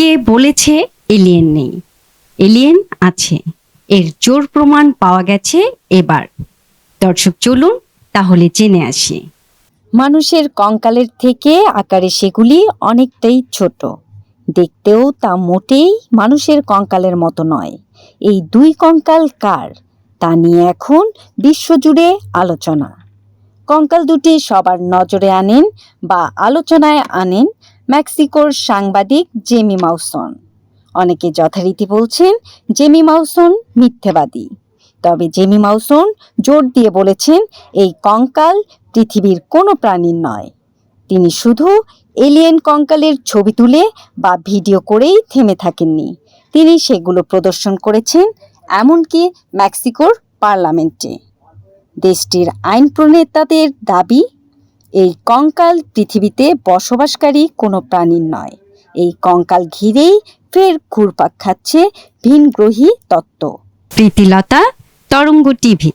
কে বলেছে এলিয়েন নেই? এলিয়েন আছে, এর জোর প্রমাণ পাওয়া গেছে এবার। দর্শক চলুন তাহলে জেনে আসি। মানুষের কঙ্কালের থেকে আকারে সেগুলি অনেকটাই ছোট, দেখতেও তা মোটেই মানুষের কঙ্কালের মতো নয়। এই দুই কঙ্কাল কার তা নিয়ে এখন বিশ্বজুড়ে আলোচনা। কঙ্কাল দুটি সবার নজরে আনেন বা আলোচনায় আনেন মেক্সিকোর সাংবাদিক জেমি মাউসন। অনেকে যথারীতি বলছেন জেমি মাউসন মিথ্যেবাদী, তবে জেমি মাউসন জোর দিয়ে বলেছেন এই কঙ্কাল পৃথিবীর কোনো প্রাণীর নয়। তিনি শুধু এলিয়েন কঙ্কালের ছবি তুলে বা ভিডিও করেই থেমে থাকেননি, তিনি সেগুলো প্রদর্শন করেছেন এমনকি মেক্সিকোর পার্লামেন্টে। দেশটির আইন প্রণেতাদের দাবি এই কঙ্কাল পৃথিবীতে বসবাসকারী কোনো প্রাণীর নয়। এই কঙ্কাল ঘিরেই ফের ঘুরপাক খাচ্ছে ভিনগ্রহী তত্ত্ব। প্রীতিলতা, তরঙ্গ টিভি।